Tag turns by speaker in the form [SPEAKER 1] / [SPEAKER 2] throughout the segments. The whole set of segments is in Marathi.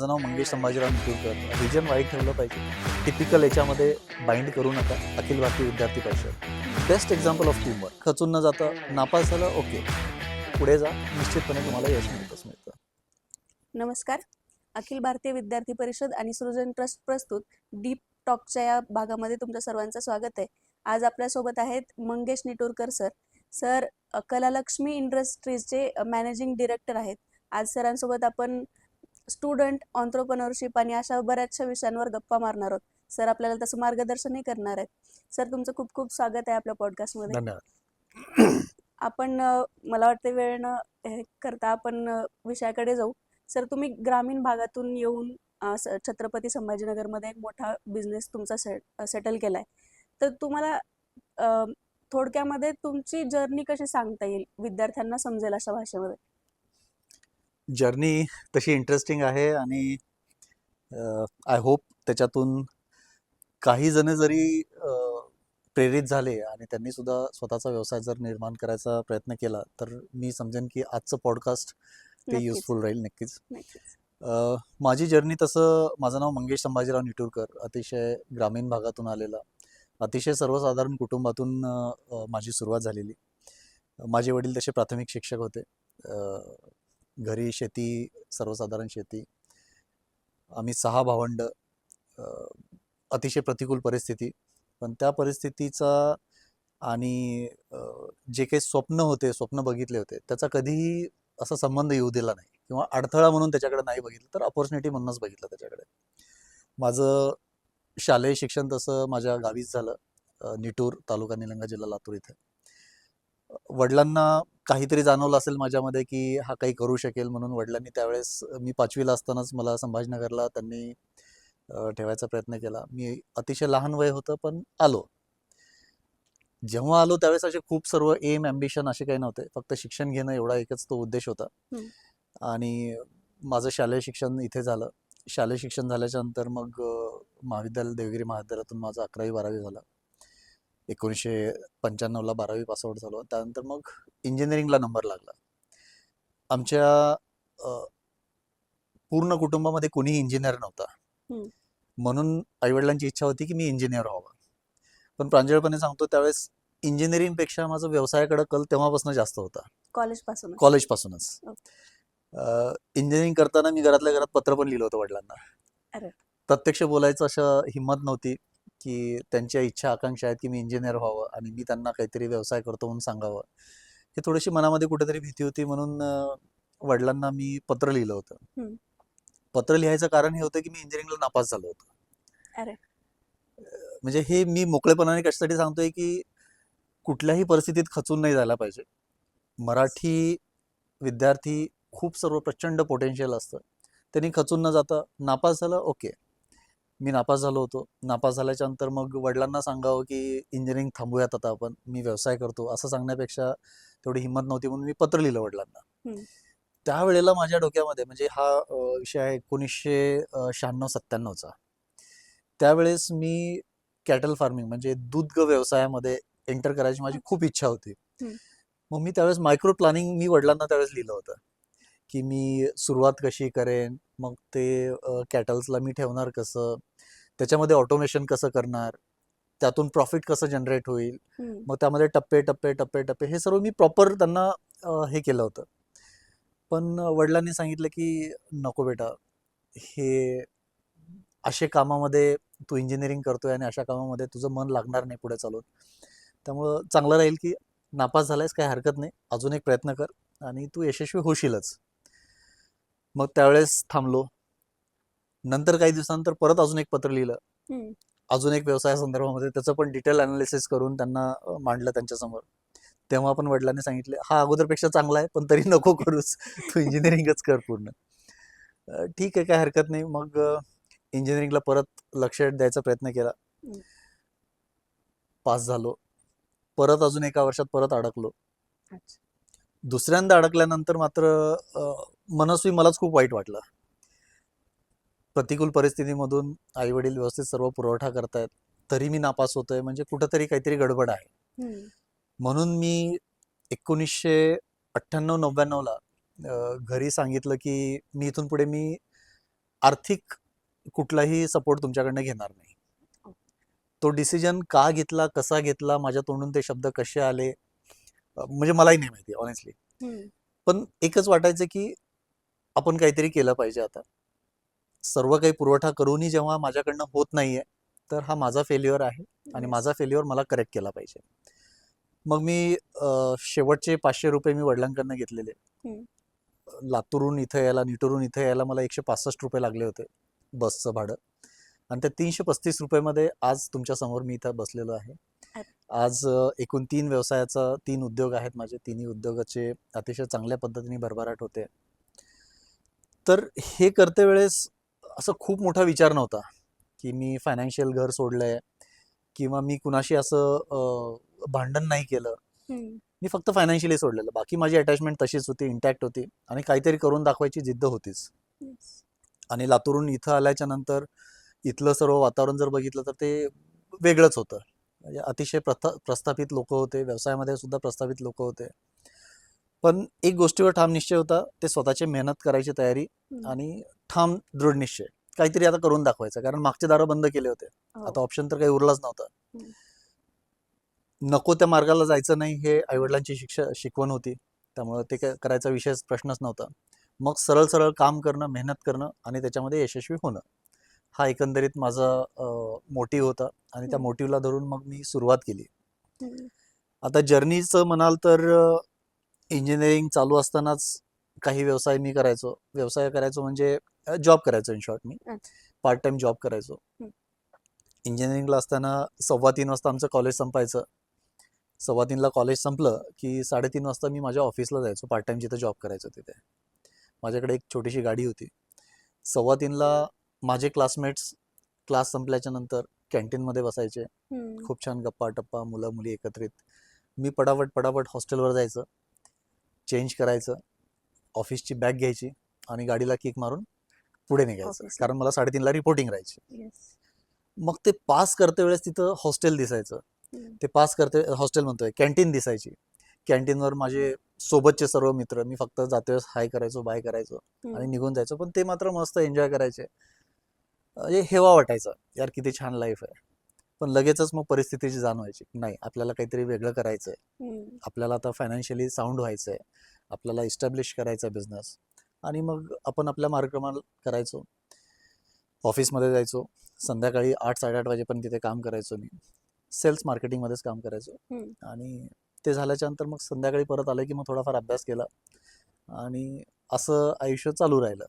[SPEAKER 1] माझं नाव मंगेश संभाजीराव निटुरकर. रिजन वाईट ठेवलं पाहिजे. टिपिकल याच्यामध्ये बाइंड करू नका. अखिल भारतीय विद्यार्थी परिषद बेस्ट एक्झाम्पल ऑफ टीमवर्क. खचून न जाता नापास झालं ओके, पुढे जा, निश्चितपणे तुम्हाला यश मिळतं.
[SPEAKER 2] नमस्कार. अखिल भारतीय विद्यार्थी परिषद आणि सृजन ट्रस्ट प्रस्तुत डीप टॉकच्या या भागामध्ये तुमच्या सर्वांचं स्वागत आहे. आज आपल्यासोबत आहेत Mangesh Niturkar sir कलालक्ष्मी इंडस्ट्रीजचे managing director आहेत. आज सरांसोबत आपण स्टुडंट, ऑन्ट्रप्रनरशिप आणि अशा बऱ्याचशा विषयांवर गप्पा मारणार आहोत. सर आपल्याला तसं मार्गदर्शनही करणार आहेत. सर तुमचं खूप खूप स्वागत आहे आपल्या पॉडकास्टमध्ये.
[SPEAKER 1] धन्यवाद.
[SPEAKER 2] आपण मला वाटतं वेळ न हे करता आपण विषयाकडे जाऊ. सर तुम्ही ग्रामीण भागातून येऊन छत्रपती संभाजीनगरमध्ये एक मोठा बिझनेस तुमचा सेटल केलाय. तर तुम्हाला थोडक्यामध्ये तुमची जर्नी कशी सांगता येईल, विद्यार्थ्यांना समजेल अशा भाषेमध्ये?
[SPEAKER 1] जर्नी तशी इंटरेस्टिंग आहे आणि आय होप त्याच्यातून काही जण जरी प्रेरित झाले आणि त्यांनी सुद्धा स्वतःचा व्यवसाय जर निर्माण करायचा प्रयत्न केला तर मी समजेन की आजचं पॉडकास्ट ते
[SPEAKER 2] नक्कीच.
[SPEAKER 1] युजफुल राहील. नक्कीच.
[SPEAKER 2] नक्कीच.
[SPEAKER 1] माझी जर्नी तसं, माझं नाव मंगेश संभाजीराव निटुरकर. अतिशय ग्रामीण भागातून आलेला, अतिशय सर्वसाधारण कुटुंबातून माझी सुरुवात झालेली. माझे वडील तसे प्राथमिक शिक्षक होते. घरी शेती, सर्वसाधारण शेती. आम्ही 6 भावंड. अतिशय प्रतिकूल परिस्थिती, पण त्या परिस्थितीचा आणि जे काही स्वप्न बघितले होते त्याचा कधीही असा संबंध येऊ दिला नाही किंवा अडथळा म्हणून त्याच्याकडे नाही बघितलं, तर अपॉर्च्युनिटी म्हणूनच बघितलं त्याच्याकडे. माझं शालेय शिक्षण तसं माझ्या गावीच झालं, निटूर, तालुका निलंगा, जिल्हा लातूर इथे. वडिलांना काहीतरी जाणवलं असेल माझ्यामध्ये की हा काही करू शकेल, म्हणून वडिलांनी त्यावेळेस मी 5वीला असतानाच मला संभाजीनगरला त्यांनी ठेवायचा प्रयत्न केला. मी अतिशय लहान वय होतं, पण आलो. जेव्हा आलो त्यावेळेस असे खूप सर्व एम, ॲम्बिशन असे काही नव्हते. फक्त शिक्षण घेणं एवढा एकच तो उद्देश होता. आणि माझं शालेय शिक्षण इथे झालं. शालेय शिक्षण झाल्याच्या नंतर मग महाविद्यालय, देवगिरी महाविद्यालयातून माझं 11वी-12वी झालं. 1995ला 12वी पासआउट झालो. त्यानंतर मग इंजिनिअरिंगला नंबर लागला. आमच्या पूर्ण कुटुंबामध्ये कोणीही इंजिनियर नव्हता, म्हणून आईवडिलांची इच्छा होती की मी इंजिनियर व्हावं. पण प्रांजळपणे सांगतो, त्यावेळेस इंजिनिअरिंगपेक्षा माझं व्यवसायाकडे कल तेव्हापासून जास्त होता. कॉलेजपासूनच. इंजिनिअरिंग करताना मी घरातल्या घरात पत्र पण लिहिलं होतं वडिलांना. प्रत्यक्ष बोलायचं असं हिंमत नव्हती की त्यांच्या इच्छा आकांक्षा आहेत की मी इंजिनियर व्हावं आणि मी त्यांना काहीतरी व्यवसाय करतो म्हणून सांगावं. हे थोडीशी मनामध्ये कुठेतरी भीती होती, म्हणून वडिलांना मी पत्र लिहिलं होतं. पत्र लिहायचं कारण हे होतं की मी इंजिनिअरिंगला नापास झालो होतो. म्हणजे हे मी मोकळेपणाने कशासाठी सांगतोय की कुठल्याही परिस्थितीत खचून नाही जायला पाहिजे. मराठी विद्यार्थी खूप सर्व प्रचंड पोटेन्शियल असतं. त्यांनी खचून न जाता नापास झालं ओके, मी नापास झालो होतो. नापास झाल्याच्या नंतर मग वडिलांना सांगावं की इंजिनिअरिंग थांबूयात आता आपण, मी व्यवसाय करतो, असं सांगण्यापेक्षा तेवढी हिंमत नव्हती, म्हणून मी पत्र लिहिलं वडिलांना. त्यावेळेला माझ्या डोक्यामध्ये, म्हणजे हा विषय आहे 1996-97चा. त्यावेळेस मी कॅटल फार्मिंग म्हणजे दूध व्यवसायामध्ये एंटर करायची माझी खूप इच्छा होती. मग मी त्यावेळेस मायक्रो प्लॅनिंग मी वडिलांना त्यावेळेस लिहिलं होतं की मी सुरुवात कशी करेन, मग ते कॅटल्सला मी ठेवणार कसं, त्याच्यामध्ये ऑटोमेशन कसं करणार, त्यातून प्रॉफिट कसं जनरेट होईल, मग त्यामध्ये टप्पे टप्पे टप्पे टप्पे हे सर्व मी प्रॉपर त्यांना हे केलं होतं. पण वडिलांनी सांगितलं की नको बेटा, हे अशा कामामध्ये तू इंजिनिअरिंग करतोय आणि अशा कामामध्ये तुझं मन लागणार नाही पुढे चालून, त्यामुळं चांगलं राहील की नापास झालायस काही हरकत नाही, अजून एक प्रयत्न कर आणि तू यशस्वी होशीलच. मग त्यावेळेस थांबलो. नंतर काही दिवसानंतर परत अजून एक पत्र लिहिलं, अजून एक व्यवसाय संदर्भामध्ये, त्याचं पण डिटेल अनालिसिस करून त्यांना मांडलं त्यांच्यासमोर. तेव्हा पण वडिलांनी सांगितले हा अगोदरपेक्षा चांगला आहे, पण तरी नको करूस, तू इंजिनिअरिंगच कर पूर्ण. ठीक आहे, काय हरकत नाही. मग इंजिनिअरिंगला परत लक्ष द्यायचा प्रयत्न केला. पास झालो. परत अजून एका वर्षात परत अडकलो. दुसऱ्यांदा अडकल्यानंतर मात्र मनस्वी मलाच खूप वाईट वाटलं. प्रतिकूल परिस्थितीमधून आई वडील व्यवस्थित सर्व पुरवठा करतायत, तरी मी नापास होतोय, म्हणजे कुठंतरी काहीतरी गडबड आहे. म्हणून मी 1998-99ला घरी सांगितलं की मी इथून पुढे आर्थिक कुठलाही सपोर्ट तुमच्याकडनं घेणार नाही. तो डिसिजन का घेतला, कसा घेतला, माझ्या तोंडून ते शब्द कसे आले, म्हणजे मलाही नाही माहिती ऑनेस्टली.
[SPEAKER 2] हम्म.
[SPEAKER 1] पण एकच वाटायचं की आपण काहीतरी केलं पाहिजे आता. सर्व काही पुरवठा करूनही जेव्हा माझ्याकडनं होत नाहीये, तर हा माझा फेल्युअर आहे आणि
[SPEAKER 2] Yes.
[SPEAKER 1] माझा फेल्युअर मला करेक्ट केला पाहिजे. मग मी शेवटचे 500 रुपये मी वडिलांकडनं घेतलेले.
[SPEAKER 2] हम्म.
[SPEAKER 1] लातूरहून इथं यायला, निटूरहून इथं यायला मला 165 रुपये लागले होते बसचं भाडं. आणि त्या 335 रुपयामध्ये आज तुमच्या समोर मी इथं बसलेलो आहे.
[SPEAKER 2] अरे.
[SPEAKER 1] आज एकूण 3 उद्योग आहेत माझे. तिन्ही उद्योगाचे अतिशय चांगल्या पद्धतीने भरभराट होते. तर हे करते वेळेस असं खूप मोठा विचार नव्हता की मी फायनान्शियल घर सोडलंय किंवा मी कुणाशी असं भांडण नाही केलं.
[SPEAKER 2] हम्म.
[SPEAKER 1] मी फक्त फायनान्शियली सोडलेलं. बाकी माझी अटॅचमेंट तशीच होती, इंटॅक्ट होती आणि काहीतरी करून दाखवायची जिद्द होतीच.
[SPEAKER 2] Yes.
[SPEAKER 1] आणि लातूरहून इथं आल्याच्या नंतर इथलं सर्व वातावरण जर बघितलं तर ते वेगळंच होतं. म्हणजे अतिशय प्रस्थापित लोक होते, व्यवसायामध्ये सुद्धा प्रस्थापित लोक होते. पण एक गोष्टीवर ठाम निश्चय होता, ते स्वतःची मेहनत करायची तयारी
[SPEAKER 2] हम्म.
[SPEAKER 1] आणि ठाम दृढ निश्चय. काहीतरी आता करून दाखवायचं, कारण मागचे दारं बंद केले होते.
[SPEAKER 2] हो.
[SPEAKER 1] आता ऑप्शन तर काही उरलाच नव्हता.
[SPEAKER 2] हम्म.
[SPEAKER 1] नको त्या मार्गाला जायचं नाही, हे आईवडिलांची शिकवण होती. त्यामुळे ते काय करायचा विषयच प्रश्नच नव्हता. मग सरळ सरळ काम करणं, मेहनत करणं आणि त्याच्यामध्ये यशस्वी होणं, हा एकंदरीत माझा मोटिव्ह होता आणि त्या
[SPEAKER 2] हम्म.
[SPEAKER 1] मोटिव्हला धरून मग मी सुरुवात केली.
[SPEAKER 2] हम्म.
[SPEAKER 1] आता जर्नीचं म्हणाल तर इंजिनिअरिंग चालू असतानाच काही व्यवसाय मी करायचो. व्यवसाय करायचो म्हणजे जॉब करायचो, इन शॉर्ट मी
[SPEAKER 2] अच्छा.
[SPEAKER 1] पार्ट टाइम जॉब करायचो.
[SPEAKER 2] हम्म.
[SPEAKER 1] इंजिनिअरिंगला असताना 3:15 वाजता आमचं कॉलेज संपायचं. 3:15ला कॉलेज संपलं की 3:30 वाजता मी माझ्या ऑफिसला जायचो, पार्ट टाइम जिथे जॉब करायचो तिथे. माझ्याकडे एक छोटीशी गाडी होती. 3:15ला माझे क्लासमेट्स क्लास संपल्याच्या नंतर कॅन्टीनमध्ये बसायचे.
[SPEAKER 2] हम्म.
[SPEAKER 1] खूप छान गप्पा टप्पा, मुलं मुली एकत्रित. मी पटापट पटापट हॉस्टेलवर जायचं, चेंज करायचं, ऑफिसची बॅग घ्यायची आणि गाडीला किक मारून पुढे निघायचं,
[SPEAKER 2] ऑफिसला.
[SPEAKER 1] कारण मला 3:30ला रिपोर्टिंग राहायची.
[SPEAKER 2] Yes.
[SPEAKER 1] मग ते पास करते वेळेस तिथं हॉस्टेल दिसायचं.
[SPEAKER 2] हम्म.
[SPEAKER 1] ते पास करते हॉस्टेल म्हणतोय, कॅन्टीन दिसायची. कॅन्टीनवर माझे सोबतचे सर्व मित्र, मी फक्त जाते वेळेस हाय करायचो, बाय करायचो आणि
[SPEAKER 2] हम्म.
[SPEAKER 1] निघून जायचो. पण ते मात्र मस्त एन्जॉय करायचे. म्हणजे हेवा वाटायचा, यार किती छान लाईफ आहे. पण लगेचच मग परिस्थितीची जाण व्हायची, नाही आपल्याला काहीतरी वेगळं करायचंय,
[SPEAKER 2] हम्म.
[SPEAKER 1] आपल्याला आता फायनान्शियली साऊंड व्हायचंय, आपल्याला इस्टॅब्लिश करायचा बिझनेस. आणि मग आपण आपल्या मार्गक्रमण करायचो, ऑफिसमध्ये जायचो. संध्याकाळी 8-8:30 वाजेपर्यंत तिथे काम करायचो मी. सेल्स मार्केटिंगमध्येच काम करायचो.
[SPEAKER 2] हम्म.
[SPEAKER 1] आणि ते झाल्याच्या नंतर मग संध्याकाळी परत आलं की मग थोडाफार अभ्यास केला आणि असं आयुष्य चालू राहिलं.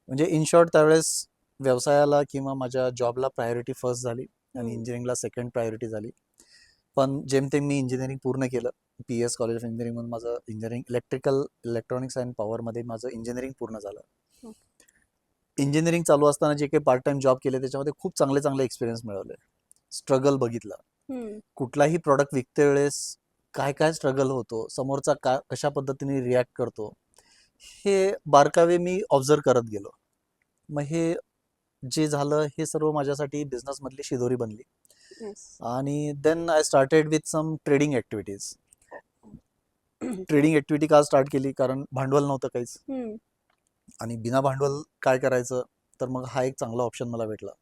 [SPEAKER 1] म्हणजे इन शॉर्ट त्यावेळेस व्यवसायाला किंवा माझ्या जॉबला प्रायोरिटी फर्स्ट झाली आणि
[SPEAKER 2] हम्म.
[SPEAKER 1] इंजिनिअरिंगला सेकंड प्रायोरिटी झाली. पण जेमतेम मी इंजिनिअरिंग पूर्ण केलं. PS कॉलेज ऑफ इंजिनिअरिंग म्हणून माझं इंजिनिअरिंग इलेक्ट्रॉनिक्स अँड पॉवरमध्ये माझं इंजिनिअरिंग पूर्ण झालं.
[SPEAKER 2] हम्म.
[SPEAKER 1] इंजिनिअरिंग चालू असताना जे काही पार्ट टाइम जॉब केले त्याच्यामध्ये खूप चांगले चांगले एक्सपिरियन्स मिळवले. स्ट्रगल बघितला.
[SPEAKER 2] हम्म.
[SPEAKER 1] कुठलाही प्रॉडक्ट विकते वेळेस काय काय स्ट्रगल होतो, समोरचा कशा पद्धतीने रिॲक्ट करतो, हे बारकावे मी ऑब्झर्व करत गेलो. मग हे जे झालं हे सर्व माझ्यासाठी बिझनेसमधली शिदोरी बनली.
[SPEAKER 2] Yes.
[SPEAKER 1] आणि then I started with some trading activities. Trading activity का स्टार्ट केली, कारण भांडवल नव्हतं काहीच.
[SPEAKER 2] हम्म.
[SPEAKER 1] आणि बिना भांडवल काय करायचं, तर मग हा एक चांगला ऑप्शन मला भेटला.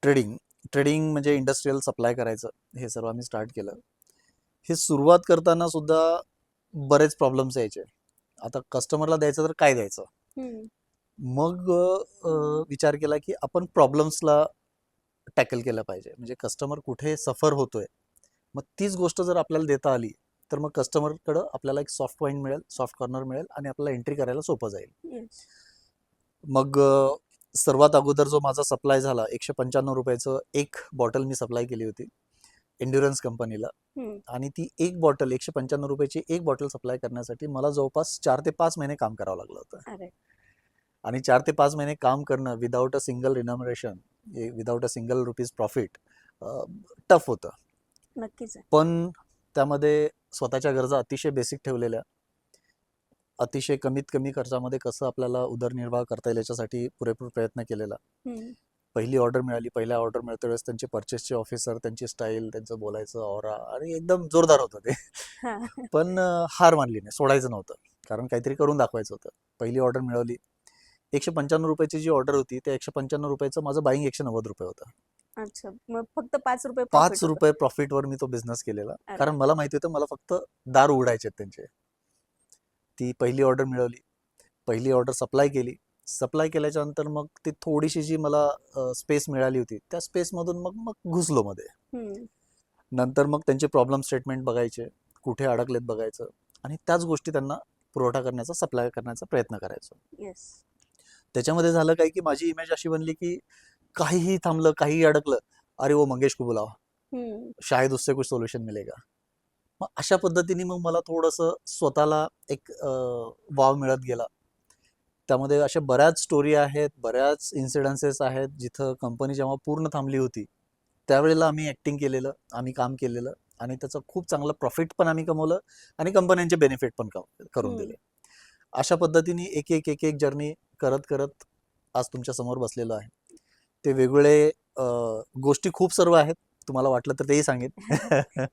[SPEAKER 1] ट्रेडिंग ट्रेडिंग म्हणजे इंडस्ट्रियल सप्लाय करायचं, हे सर्व आम्ही स्टार्ट केलं. हे सुरुवात करताना सुद्धा बरेच प्रॉब्लेम्स यायचे. आता कस्टमरला द्यायचं तर काय द्यायचं.
[SPEAKER 2] हम्म.
[SPEAKER 1] मग विचार केला की आपण प्रॉब्लेम्सला टॅकल केलं पाहिजे. म्हणजे कस्टमर कुठे सफर होतोय, मग तीच गोष्ट जर आपल्याला देता आली तर मग कस्टमरकडं आपल्याला एक सॉफ्ट पॉईंट मिळेल, सॉफ्ट कॉर्नर मिळेल आणि आपल्याला एंट्री करायला सोपं जाईल.
[SPEAKER 2] Yes.
[SPEAKER 1] मग सर्वात अगोदर जो माझा सप्लाय झाला, 195 रुपयाचं एक बॉटल मी सप्लाय केली होती एन्ड्युरन्स कंपनीला.
[SPEAKER 2] हम्म.
[SPEAKER 1] आणि ती एक बॉटल 195 रुपयाची एक बॉटल सप्लाय करण्यासाठी मला जवळपास 4 ते 5 महिने काम करावं लागलं होतं.
[SPEAKER 2] अरे.
[SPEAKER 1] आणि 4 ते 5 महिने काम करणं without a single remuneration, without a single rupees profit, tough होतं.
[SPEAKER 2] नक्कीच आहे.
[SPEAKER 1] पण त्यामध्ये स्वतःच्या गरजा अतिशय बेसिक ठेवलेल्या, अतिशय कमीत कमी खर्चामध्ये कसं आपल्याला उदरनिर्वाह करता येईल याच्यासाठी पुरेपूर प्रयत्न केलेला.
[SPEAKER 2] हम्म.
[SPEAKER 1] पहिली ऑर्डर मिळाली, पहिल्या ऑर्डर मिळते वेळेस त्यांचे परचेसचे ऑफिसर, त्यांची स्टाईल, त्यांचं बोलायचं ऑरा आणि एकदम जोरदार होतं ते.
[SPEAKER 2] हा.
[SPEAKER 1] पण हार मानली नाही, सोडायचं नव्हतं, कारण काहीतरी करून दाखवायचं होतं. पहिली ऑर्डर मिळवली ₹195 जी ऑर्डर होती त्या ₹195 माझं बाईंग ₹190 होतं.
[SPEAKER 2] अच्छा, मग फक्त 5 रुपये
[SPEAKER 1] पाच
[SPEAKER 2] प्रॉफिट होतं.
[SPEAKER 1] रुपये प्रॉफिटवर मी तो बिझनेस केलेला,
[SPEAKER 2] अरे
[SPEAKER 1] कारण मला माहिती होतं मला फक्त दार उघडायचे आहेत त्यांचे. ती पहिली ऑर्डर मिळवली, पहिली ऑर्डर सप्लाय केली. सप्लाय केल्याच्या नंतर मग ती थोडीशी जी मला स्पेस मिळाली होती त्या स्पेसमधून मग मग घुसलो मध्ये.
[SPEAKER 2] हम्म,
[SPEAKER 1] नंतर मग त्यांचे प्रॉब्लेम स्टेटमेंट बघायचे, कुठे अडकलेत बघायचं आणि त्याच गोष्टी त्यांना पुरवठा करण्याचा, सप्लाय करण्याचा प्रयत्न करायचो.
[SPEAKER 2] येस.
[SPEAKER 1] त्याच्यामध्ये झालं काय की माझी इमेज अशी बनली की काहीही थांबलं, काहीही अडकलं, अरे वो मंगेश को बुलाओ,
[SPEAKER 2] हम्म,
[SPEAKER 1] शायद उससे कुछ सोल्युशन मिलेगा. मग अशा पद्धतीने मग मला थोडंसं स्वतःला एक वाव मिळत गेला. त्यामध्ये अशा बऱ्याच स्टोरी आहेत, बऱ्याच इन्सिडन्सेस आहेत जिथं कंपनी जेव्हा पूर्ण थांबली होती त्यावेळेला आम्ही ॲक्टिंग केलेलं, आम्ही काम केलेलं आणि त्याचं खूप चांगलं प्रॉफिट पण आम्ही कमवलं आणि कंपन्यांचे बेनिफिट पण करून
[SPEAKER 2] हम्म.
[SPEAKER 1] दिले. अशा पद्धतीने एक एक एक एक जर्नी करत करत आज तुमच्या समोर बसलेलो आहे. ते वेगवेगळे गोष्टी खूप सर्व आहेत. तुम्हाला वाटलं तर तेही सांगेन.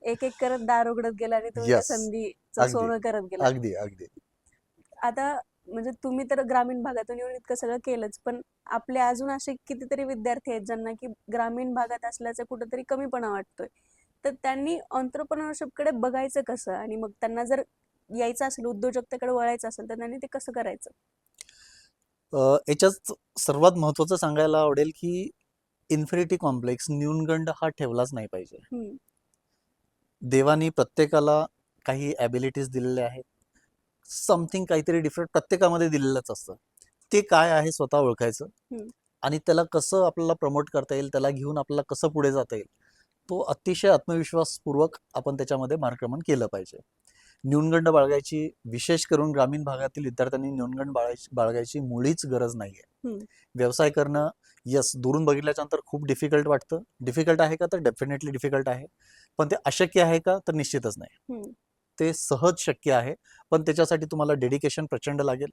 [SPEAKER 2] एक एक करत दार उघडत गेला आणि तुम्ही त्या
[SPEAKER 1] येस.
[SPEAKER 2] संधीचं
[SPEAKER 1] अगदी,
[SPEAKER 2] सोनं करत गेला.
[SPEAKER 1] अगदी, अगदी.
[SPEAKER 2] आता म्हणजे तुम्ही तर ग्रामीण भागातून येऊन इतकं सगळं केलंच, पण आपले अजून असे कितीतरी विद्यार्थी आहेत ज्यांना की ग्रामीण भागात असल्याचा कुठेतरी कमीपणा वाटतोय. तर त्यांनी entrepreneurship कडे बघायचं कसं, आणि मग त्यांना जर यायचं असेल, उद्योजकतेकडे वळायचं असेल, तर त्यांनी ते कसं करायचं?
[SPEAKER 1] याच्यात सर्वात महत्त्वाचं सांगायला आवडेल की इन्फिनिटी कॉम्प्लेक्स, न्यूनगंड हा ठेवलाच नाही पाहिजे.
[SPEAKER 2] हम्म,
[SPEAKER 1] देवानी प्रत्येकाला काही ॲबिलिटीज दिलेल्या आहेत. समथिंग काहीतरी डिफरंट प्रत्येकामध्ये दिलेलंच असतं. ते काय आहे स्वतः ओळखायचं
[SPEAKER 2] हम्म,
[SPEAKER 1] आणि त्याला कसं आपल्याला प्रमोट करता येईल, त्याला घेऊन आपल्याला कसं पुढे जाता येईल, तो अतिशय आत्मविश्वासपूर्वक आपण त्याच्यामध्ये मार्गक्रमण केलं पाहिजे. न्यूनगंड बाळगायची, विशेष करून ग्रामीण भागातील विद्यार्थ्यांनी न्यूनगंड बाळगायची मुळीच गरज नाही आहे.
[SPEAKER 2] हम्म,
[SPEAKER 1] व्यवसाय करणं, यस, दुरून बघितल्याच्यानंतर खूप डिफिकल्ट वाटतं. डिफिकल्ट आहे का? तर डेफिनेटली डिफिकल्ट आहे. पण ते अशक्य आहे का? तर निश्चितच नाही.
[SPEAKER 2] हम्म,
[SPEAKER 1] ते सहज शक्य आहे. पण त्याच्यासाठी तुम्हाला डेडिकेशन प्रचंड लागेल,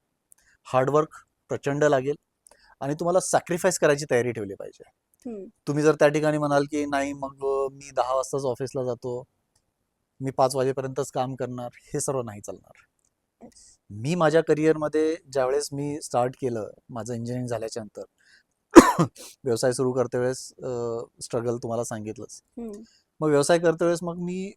[SPEAKER 1] हार्डवर्क प्रचंड लागेल आणि तुम्हाला सॅक्रिफाईस करायची तयारी ठेवली पाहिजे.
[SPEAKER 2] हम्म.
[SPEAKER 1] तुम्ही जर त्या ठिकाणी म्हणाल की नाही मग मी 10 वाजताच ऑफिसला जातो, मी 5 वाजेपर्यंतच काम करणार, हे सर्व नाही चालणार.
[SPEAKER 2] Yes.
[SPEAKER 1] मी माझ्या करिअरमध्ये ज्यावेळेस मी स्टार्ट केलं, माझं इंजिनिअरिंग झाल्याच्या नंतर व्यवसाय सुरू करते वेळेस स्ट्रगल तुम्हाला सांगितलंच.
[SPEAKER 2] हम्म,
[SPEAKER 1] मग व्यवसाय करते वेळेस मग मी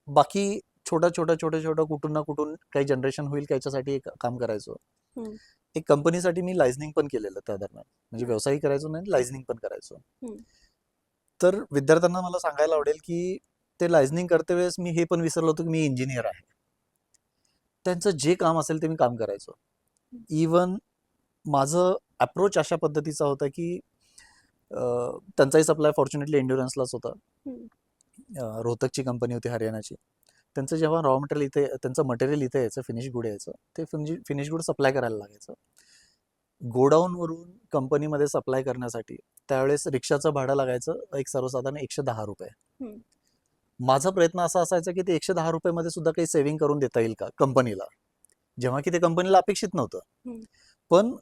[SPEAKER 1] बाकी छोट्या कुठून ना कुठून काही जनरेशन होईल याच्यासाठी एक काम करायचो.
[SPEAKER 2] हम्म,
[SPEAKER 1] एक कंपनीसाठी मी लायझनिंग पण केलेलं त्या दरम्यान. म्हणजे व्यवसायही करायचो नाही, लायझनिंग पण करायचो.
[SPEAKER 2] हम्म,
[SPEAKER 1] तर विद्यार्थ्यांना मला सांगायला आवडेल की ते लायझनिंग करते वेळेस मी हे पण विसरलो होतो की मी इंजिनियर आहे. त्यांचं जे काम असेल ते मी काम करायचो. इवन माझं अप्रोच अशा पद्धतीचा होता की त्यांचाही सप्लाय फॉर्च्युनेटली एन्ड्युरन्सलाच होता.
[SPEAKER 2] हम्म,
[SPEAKER 1] रोहतकची कंपनी होती हरियाणाची. त्यांचं जेव्हा रॉ मटेरियल इथे, त्यांचं मटेरियल इथे यायचं, फिनिश गुड यायचं, ते फिनिश गुड सप्लाय करायला लागायचं. गोडाऊनवरून कंपनीमध्ये सप्लाय करण्यासाठी त्यावेळेस रिक्षाचं भाडं लागायचं एक सर्वसाधारण ₹110.
[SPEAKER 2] हम्म,
[SPEAKER 1] माझा प्रयत्न असा असायचा की ते ₹110 मध्ये सुद्धा काही सेव्हिंग करून देता येईल का कंपनीला, जेव्हा की ते कंपनीला अपेक्षित नव्हतं.
[SPEAKER 2] हम्म,
[SPEAKER 1] पण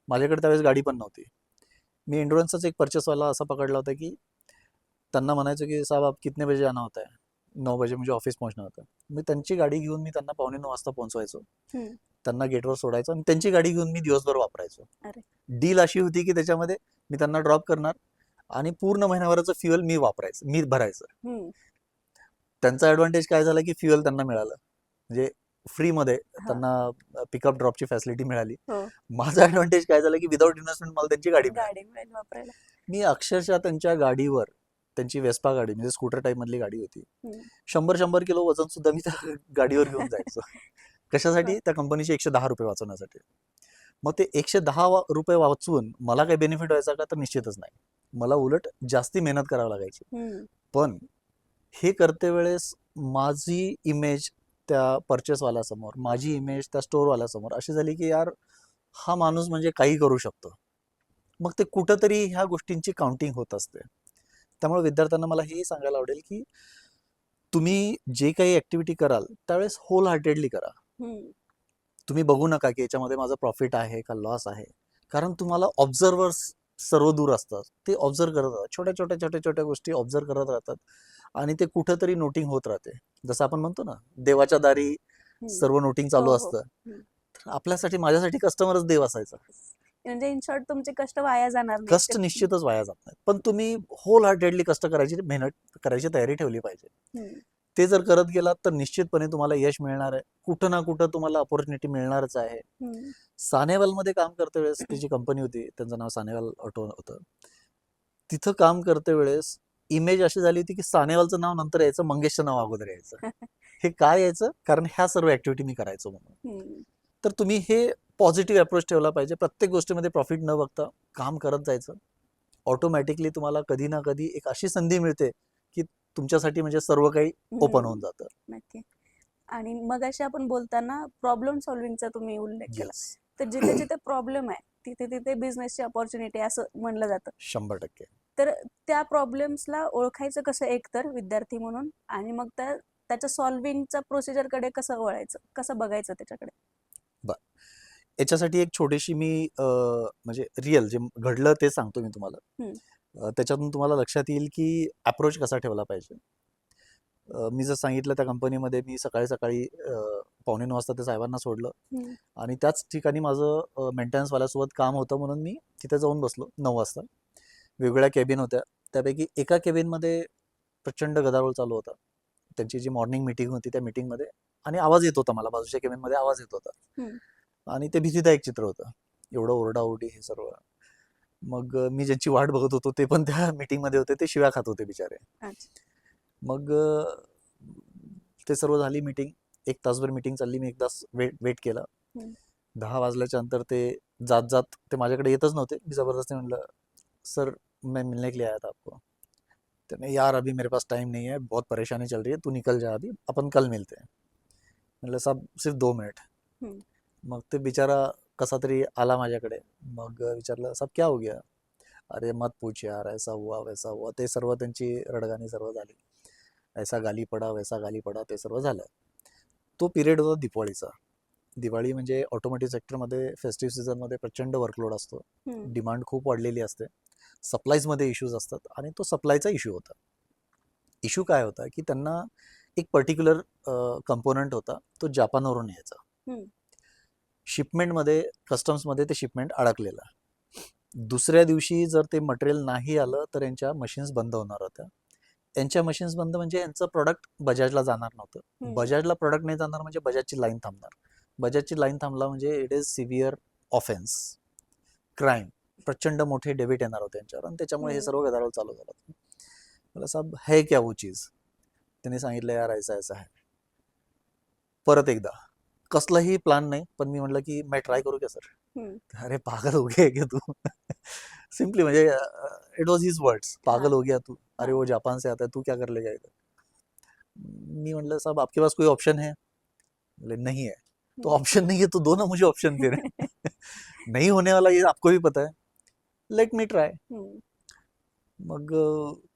[SPEAKER 1] माझ्याकडे त्यावेळेस गाडी पण नव्हती. मी एन्ड्युरन्सचाच एक परचेसवाला असा पकडला होता की त्यांना म्हणायचं की साहब आप कितने बजे आना होता है, 9 बजे मुझे ऑफिस पहुंचना होता है. मी त्यांची गाडी घेऊन मी त्यांना 8:45 वाजता पोहोचवायचो,
[SPEAKER 2] हम्म.
[SPEAKER 1] त्यांना गेटवर सोडायचो आणि त्यांची गाडी घेऊन मी दिवसभर वापरायचो.
[SPEAKER 2] अरे.
[SPEAKER 1] डील अशी होती की त्याच्यामध्ये मी त्यांना ड्रॉप करणार आणि पूर्ण महिन्याभराचं फ्युएल मी वापरायचं, मी भरायचं.
[SPEAKER 2] हम्म,
[SPEAKER 1] त्यांचा ॲडव्हान्टेज काय झाला की फ्युएल त्यांना मिळालं, म्हणजे फ्रीमध्ये
[SPEAKER 2] हा.
[SPEAKER 1] त्यांना पिकअप ड्रॉपची फॅसिलिटी मिळाली.
[SPEAKER 2] हो,
[SPEAKER 1] माझा ॲडव्हान्टेज काय झालं की विदाऊट इन्व्हेस्टमेंट मला त्यांची गाडी मिळाली.
[SPEAKER 2] गाडी मिळेल वापरायला.
[SPEAKER 1] मी अक्षरशः त्यांच्या गाडीवर, त्यांची वेस्पा गाडी म्हणजे स्कूटर टाईपमधली गाडी होती,
[SPEAKER 2] हम्म.
[SPEAKER 1] 100 किलो वजन सुद्धा मी त्या गाडीवर घेऊन जायचो. कशासाठी?
[SPEAKER 2] वा.
[SPEAKER 1] त्या कंपनीचे ₹110 वाचवण्यासाठी. मग ते ₹110 वाचवून मला काही बेनिफिट व्हायचा का? तर निश्चितच नाही. मला उलट जास्ती मेहनत करावी लागायची.
[SPEAKER 2] हम्म,
[SPEAKER 1] पण हे करते वेळेस माझी इमेज त्या परचेसवाल्यासमोर, माझी इमेज त्या स्टोअरवाल्यासमोर अशी झाली की यार हा माणूस म्हणजे काही करू शकतो. मग ते कुठंतरी ह्या गोष्टींची काउंटिंग होत असते. त्यामुळे विद्यार्थ्यांना मला हेही सांगायला आवडेल की तुम्ही जे काही ॲक्टिव्हिटी कराल त्यावेळेस होल हार्टेडली करा.
[SPEAKER 2] हम्म,
[SPEAKER 1] तुम्ही बघू नका की याच्यामध्ये माझं प्रॉफिट आहे का लॉस आहे, कारण तुम्हाला ऑब्झर्वर्स सर्व दूर असतात. ते ऑब्झर्व करत राहतात, छोट्या गोष्टी ऑब्झर्व करत राहतात आणि ते कुठंतरी नोटिंग होत राहते. जसं आपण म्हणतो ना, देवाच्या दारी
[SPEAKER 2] हम्म.
[SPEAKER 1] सर्व नोटिंग
[SPEAKER 2] हो
[SPEAKER 1] चालू
[SPEAKER 2] हो.
[SPEAKER 1] असतं.
[SPEAKER 2] हम्म,
[SPEAKER 1] आपल्यासाठी माझ्यासाठी कस्टमरच देव असायचा.
[SPEAKER 2] म्हणजे इन शॉर्ट तुमचे कष्ट वाया जाणार नाही
[SPEAKER 1] कष्ट निश्चितच वाया जात नाही, पण तुम्ही होल हार्टेडली कष्ट करायची मेहनत करायची तयारी ठेवली पाहिजे.
[SPEAKER 2] हम्म,
[SPEAKER 1] ते जर करत गेलात तर निश्चितपणे तुम्हाला यश मिळणार आहे. कुठं ना कुठं तुम्हाला अपॉर्च्युनिटी मिळणारच आहे.
[SPEAKER 2] हम्म,
[SPEAKER 1] सानेवालमध्ये काम करते वेळेस त्याची कंपनी होती, त्यांचं नाव सानेवाल ऑटो होतं. तिथं काम करते वेळेस इमेज अशी झाली होती की सानेवालचं नाव नंतर यायचं, मंगेशचं नाव अगोदर यायचं. हे काय यायचं? कारण ह्या सर्व ऍक्टिव्हिटी मी करायचो म्हणून.
[SPEAKER 2] हम्म,
[SPEAKER 1] तर तुम्ही हे पॉझिटिव्ह अप्रोच ठेवला पाहिजे. प्रत्येक गोष्टीमध्ये प्रॉफिट न बघता काम करत जायचं. ऑटोमॅटिकली तुम्हाला कधी ना कधी एक अशी संधी मिळते की तुमच्यासाठी म्हणजे सर्व काही ओपन होऊन जातं.
[SPEAKER 2] नक्की. आणि मग अशी आपण बोलताना प्रॉब्लेम सॉल्व्हिंगचा तुम्ही उल्लेख केला.
[SPEAKER 1] येस.
[SPEAKER 2] तर जिथे जिथे प्रॉब्लेम आहे तिथे तिथे बिझनेसची अपॉर्च्युनिटी असं म्हणलं जातं.
[SPEAKER 1] 100%.
[SPEAKER 2] तर त्या प्रॉब्लेम्सला ओळखायचं कसं एकतर विद्यार्थी म्हणून, आणि मग त्याच्या सॉल्व्हिंगच्या प्रोसिजरकडे कसं वळायचं, कसं बघायचं त्याच्याकडे?
[SPEAKER 1] बर, याच्यासाठी एक छोटीशी मी म्हणजे रिअल जे घडलं ते सांगतो मी तुम्हाला.
[SPEAKER 2] हम्म,
[SPEAKER 1] त्याच्यातून तुम्हाला लक्षात येईल की अप्रोच कसा ठेवला पाहिजे. मी जर सांगितलं त्या कंपनीमध्ये मी सकाळी सकाळी 8:45 वाजता ते साहेबांना सोडलं
[SPEAKER 2] हम्म,
[SPEAKER 1] आणि त्याच ठिकाणी माझं मेंटेनन्सवाल्यासोबत काम होतं म्हणून मी तिथे जाऊन बसलो 9 वाजता. वेगवेगळ्या केबिन होत्या. त्यापैकी एका केबिनमध्ये प्रचंड गदारोळ चालू होता. त्यांची जी मॉर्निंग मीटिंग होती त्या मीटिंगमध्ये, आणि आवाज येत होता मला, बाजूच्या केबिनमध्ये आवाज येत होता.
[SPEAKER 2] हम्म,
[SPEAKER 1] आणि ते भीतीदायक चित्र होतं. एवढं ओरडाओरडी हे सर्व. मग मी ज्यांची वाट बघत होतो ते पण त्या मीटिंगमध्ये होते. ते शिव्या खात होते बिचारे.
[SPEAKER 2] अच्छा.
[SPEAKER 1] मग ते सर्व झाली मीटिंग. 1 तासभर मीटिंग चालली. मी एक तास वेट केला.
[SPEAKER 2] हम्म,
[SPEAKER 1] 10 वाजल्याच्या नंतर ते जात जात ते माझ्याकडे येतच नव्हते. मी जबरदस्ती म्हटलं, सर मैं मिलने के लिए आया था आपको. कहने यार अभी मेरे पास टाइम नहीं है, बहुत परेशानी चल रही है, तू निकल जा अभी, अपन कल मिलते हैं. म्हटलं साहेब सिर्फ 2 मिनिट.
[SPEAKER 2] हम्म,
[SPEAKER 1] मग ते बिचारा कसा तरी आला माझ्याकडे. मग विचारलं साहब क्या हो गया? अरे मत पूछ यार, ऐसा हुआ वैसा हुआ. ते सर्व त्यांची रडगाणी सर्व झाली. ऐसा गाली पडा वैसा गाली पडा ते सर्व झालं. तो पिरियड होता दिवाळीचा. दिवाळी म्हणजे ऑटोमोटिव्ह सेक्टरमध्ये फेस्टिव्ह सीझनमध्ये प्रचंड वर्कलोड असतो.
[SPEAKER 2] हम्म,
[SPEAKER 1] डिमांड खूप वाढलेली असते. सप्लाईजमध्ये इश्यूज असतात आणि तो सप्लायचा इश्यू होता. इश्यू काय होता की त्यांना एक पर्टिक्युलर कंपोनंट होता, तो जपानवरून यायचा.
[SPEAKER 2] हम्म,
[SPEAKER 1] शिपमेंटमध्ये कस्टम्समध्ये ते शिपमेंट अडकलेलं. दुसऱ्या दिवशी जर ते मटेरियल नाही आलं तर यांच्या मशीन्स बंद होणार होत्या. यांच्या मशीन्स बंद म्हणजे यांचं प्रोडक्ट बजाजला जाणार नव्हतं.
[SPEAKER 2] हम्म,
[SPEAKER 1] बजाजला प्रोडक्ट नाही जाणार म्हणजे बजाजची लाईन थांबणार. बजाजची लाईन थांबला म्हणजे it is severe offence, crime. प्रचंड मोठे डेबिट येणार होते यांच्यावर आणि त्याच्यामुळे हे
[SPEAKER 2] हम्म,
[SPEAKER 1] सर्व गदारोळ चालू झाला. मला साहेब है क्या वो चीज? त्यांनी सांगितलं यार ऐसा ऐसा है. परत एकदा कसलाही प्लान नाही, पण मी म्हटलं की मैं ट्राय करू क्या सर?
[SPEAKER 2] हम्म,
[SPEAKER 1] अरे पागल हो गया है क्या तू? सिंपली म्हणजे इट वॉज हिज वर्ड्स, पागल
[SPEAKER 2] हाँ,
[SPEAKER 1] हो गया तू? अरे
[SPEAKER 2] हाँ,
[SPEAKER 1] वो जापान से आता है, तू क्या कर लेगा इधर? मी म्हटलं साहब आपके पास कोई ऑप्शन है? बोले नहीं है. तो
[SPEAKER 2] हम्म,
[SPEAKER 1] ऑप्शन नहीं है तो दो ना मुझे ऑप्शन फिर. नहीं होने वाला ये आपको भी पता है. Let me try.
[SPEAKER 2] हम्म,
[SPEAKER 1] मग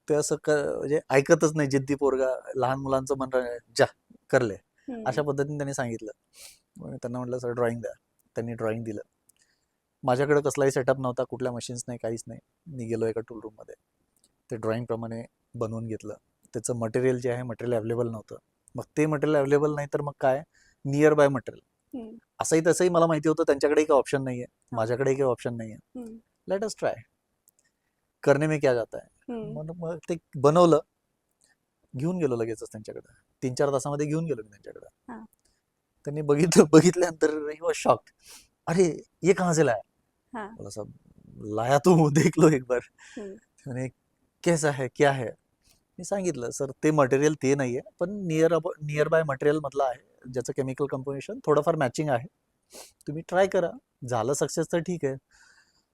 [SPEAKER 1] ते असं म्हणजे ऐकतच नाही जिद्दी पोरगा. लहान मुलांचं म्हणणं जा कर ले, अशा
[SPEAKER 2] हम्म,
[SPEAKER 1] पद्धतीने त्यांनी सांगितलं. मग त्यांना म्हटलं सर ड्रॉइंग द्या. त्यांनी ड्रॉइंग दिलं. माझ्याकडे कसलाही सेटअप नव्हता, कुठल्या मशीन्स नाही, काहीच नाही. मी गेलो एका टूल रूममध्ये. ते ड्रॉइंगप्रमाणे बनवून घेतलं. त्याचं मटेरियल जे आहे मटेरियल अवेलेबल नव्हतं. मग ते मटेरियल अवेलेबल नाही तर मग काय, नियर बाय मटेरियल.
[SPEAKER 2] हम्म,
[SPEAKER 1] असंही तसंही मला माहिती होतं त्यांच्याकडे काही ऑप्शन नाही आहे,
[SPEAKER 2] हाँ,
[SPEAKER 1] माझ्याकडे काही ऑप्शन नाही आहे.
[SPEAKER 2] हम्म,
[SPEAKER 1] लेट अस ट्राय, करने में क्या जाता है.
[SPEAKER 2] हम्म,
[SPEAKER 1] म्हणून मग ते बनवलं, घेऊन गेलो लगेचच त्यांच्याकडे. 3-4 तासामध्ये घेऊन गेलो मी त्यांच्याकडे.
[SPEAKER 2] हाँ,
[SPEAKER 1] त्यांनी बघितल्यानंतर ही वॉज शॉक्ड. अरे ये कहाँ से लाया?
[SPEAKER 2] हाँ,
[SPEAKER 1] बोला साहब लाया तो देख लो एक बार.
[SPEAKER 2] हम्म,
[SPEAKER 1] म्हणे कैसा है क्या है? मी सांगितलं सर ते मटेरियल ते नाही आहे, पण नियर बाय मटेरियल मधलं आहे, ज्याचं केमिकल कंपोजिशन थोडंफार मॅचिंग आहे. तुम्ही ट्राय करा. झालं सक्सेस तर ठीक आहे.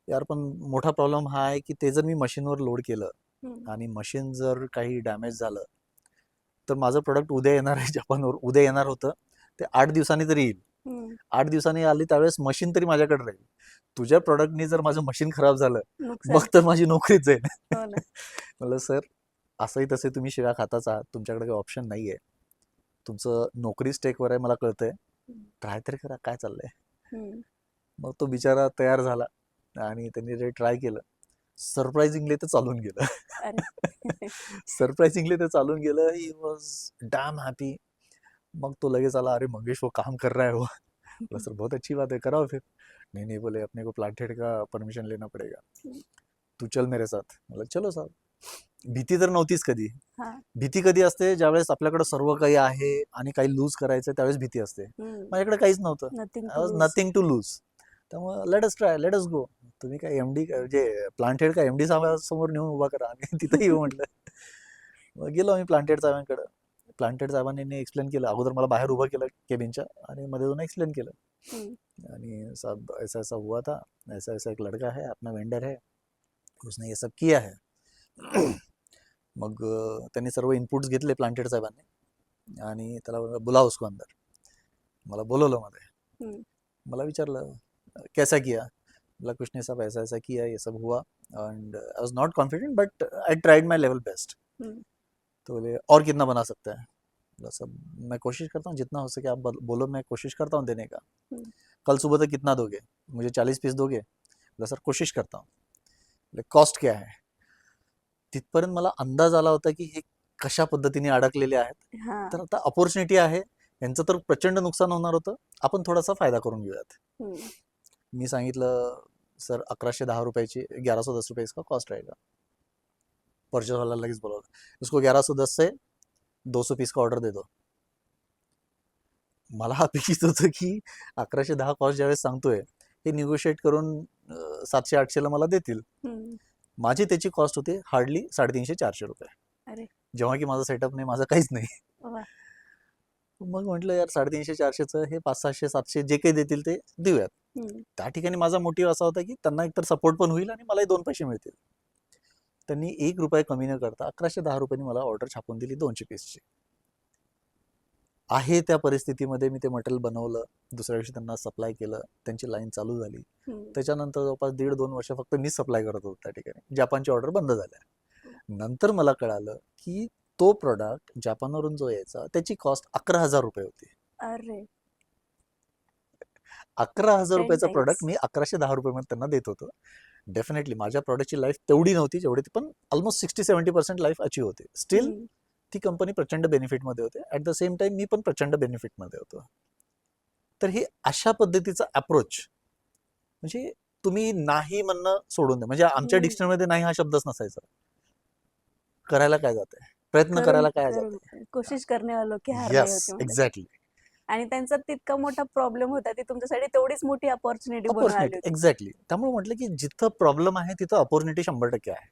[SPEAKER 1] यार पण मोठा प्रॉब्लेम हा आहे की ते जर मी मशीनवर लोड केलं
[SPEAKER 2] हम्म,
[SPEAKER 1] आणि मशीन जर काही डॅमेज झालं तर माझं प्रोडक्ट उद्या येणार आहे जपानवर. उद्या येणार होतं ते 8 दिवसांनी तरी येईल.
[SPEAKER 2] हम्म,
[SPEAKER 1] 8 दिवसांनी आली त्यावेळेस मशीन तरी माझ्याकडे राहील. तुझ्या प्रॉडक्टनी जर माझं मशीन खराब झालं
[SPEAKER 2] नुकसान.
[SPEAKER 1] मग तर माझी नोकरीच जाईल.
[SPEAKER 2] हो ना.
[SPEAKER 1] म्हणलं सर असंही तसे तुम्ही शिव्या खाताच आहात, तुमच्याकडे काही ऑप्शन नाही आहे. तुमचं नोकरी स्टेकवर आहे मला कळतंय. ट्राय तरी करा, काय चाललंय?
[SPEAKER 2] हम्म,
[SPEAKER 1] मग तो बिचारा तयार झाला आणि त्यांनी जे ट्राय केलं, सरप्राइझिंगली ते चालून गेलं.
[SPEAKER 2] अरे.
[SPEAKER 1] सरप्राइझिंगली ते चालून गेलं. He was dam happy. मग तो लगेच आला, अरे मंगेश वो काम कर रहा है वो. बोला सर बहुत अच्छी बात है, कराओ फिर। नहीं नहीं बोले, अपने को प्लांटेड का परमिशन लेना पड़ेगा, तू चल मेरे साथ। मला चलो साहेब. भीती तर नव्हतीच कधी.
[SPEAKER 2] हा.
[SPEAKER 1] भीती कधी असते, ज्यावेळेस आपल्याकडे सर्व काही आहे आणि काही लूज करायचं त्यावेळेस भीती असते. माझ्याकडे काहीच नव्हतं.
[SPEAKER 2] Nothing
[SPEAKER 1] I
[SPEAKER 2] to
[SPEAKER 1] was
[SPEAKER 2] lose.
[SPEAKER 1] Nothing to lose. त्यामुळे let us try, let us go. तुम्ही काय एमडी म्हणजे प्लांटेड का एमडी साहेबांसमोर नेऊन उभा करा आणि तिथं येऊ म्हटलं. मग गेलो आम्ही प्लांटेड साहेबांकडे. प्लांटेड साहेबांनी एक्सप्लेन केलं. अगोदर मला बाहेर उभं केलं केबिनच्या आणि मध्ये जाऊन एक्सप्लेन केलं. आणि साहब ऐसा ऐसा हुआ था, ऐसा ऐसा एक लड़का है अपना वेंडर है, उसने ये सब किया है. मग त्यांनी सर्व इनपुट्स घेतले प्लांटेड साहेबांनी आणि त्याला बोलला, बुला उसको अंदर. मला बोलवलं मध्ये. मला विचारलं कैसा किया. बोला कुछ नहीं साहब, ऐसा ऐसा किया, ये सब हुआ and I was not confident but I tried my level best. तो बोले और कितना बना सकता है. बोला सब मैं कोशिश करता हूँ जितना हो सके, आप बोलो, मैं कोशिश करता हूँ देने का. कल सुबह तक कितना दोगे, मुझे 40 पीस दोगे. बोला सर कोशिश करता हूँ. बोले कॉस्ट क्या है. तिथपर्यंत मला अंदाज आला होता की हे कशा पद्धतीने अडकलेले आहेत. तर आता अपॉर्च्युनिटी आहे, यांचं तर प्रचंड नुकसान होणार होतं, आपण थोडासा फायदा करून घेऊयात. मी सांगितलं सर 1110 रुपयाची, 1110 रुपये इसका कॉस्ट रहेगा. परचेस वाला लगेच बोलवलं, उसको 1110 से 200 पीस का ऑर्डर दे दो. मला अपेक्षित होतं की 1110 कॉस्ट ज्यावेळेस सांगतोय हे निगोशिएट करून 700-800ला मला देतील. माझी त्याची कॉस्ट होती हार्डली 350-400 रुपये, जेव्हा की माझा सेटअप नाही, माझं काहीच नाही. मग म्हटलं यार 350-400चं हे 500-600-700 जे काही देतील ते देऊयात. त्या ठिकाणी माझा मोटिव्ह असा होता की त्यांना एकतर सपोर्ट पण होईल आणि मलाही 2 पैसे मिळतील. त्यांनी 1 रुपया कमी न करता 1110 रुपयांनी मला ऑर्डर छापून दिली 200 पीसची. आहे त्या परिस्थितीमध्ये मी ते मटेरियल बनवलं, दुसऱ्या दिवशी त्यांना सप्लाय केलं, त्यांची लाईन चालू झाली. त्याच्यानंतर जवळपास 1.5-2 वर्ष फक्त मी सप्लाय करत होतो त्या ठिकाणी. जपानची ऑर्डर बंद झाल्या. नंतर मला कळालं की तो प्रोडक्ट जपानवरून जो यायचा त्याची कॉस्ट 11,000 रुपये होती.
[SPEAKER 2] अरे
[SPEAKER 1] 11,000
[SPEAKER 2] 10
[SPEAKER 1] रुपयाचा
[SPEAKER 2] times.
[SPEAKER 1] प्रोडक्ट मी 1110 रुपयामध्ये त्यांना देत होतो. डेफिनेटली माझ्या प्रोडक्टची लाईफ तेवढी नव्हती जेवढी ती, पण ऑलमोस्ट 60-70% लाईफ अचीव होते. स्टील ती कंपनी प्रचंड बेनिफिटमध्ये होते. ॲट द सेम टाइम मी पण प्रचंड बेनिफिटमध्ये होतो. तर हे अशा पद्धतीचा अप्रोच, म्हणजे तुम्ही नाही म्हणणं सोडून द्या. म्हणजे आमच्या डिक्शनरीमध्ये नाही हा शब्दच नसायचा. करायला काय जाते, प्रयत्न करायला काय जाते,
[SPEAKER 2] कोशिश करने वालों की हार नाही
[SPEAKER 1] येस
[SPEAKER 2] होती.
[SPEAKER 1] एक्झॅक्टली.
[SPEAKER 2] आणि त्यांचा तितका मोठा प्रॉब्लेम होता, ती तुमच्यासाठी तेवढीच मोठी अपॉर्च्युनिटी बनून आली
[SPEAKER 1] अपॉर्च्युनिटी
[SPEAKER 2] होती.
[SPEAKER 1] एक्झॅक्टली. त्यामुळे म्हटलं की जिथं प्रॉब्लेम आहे तिथं अपॉर्च्युनिटी 100% आहे.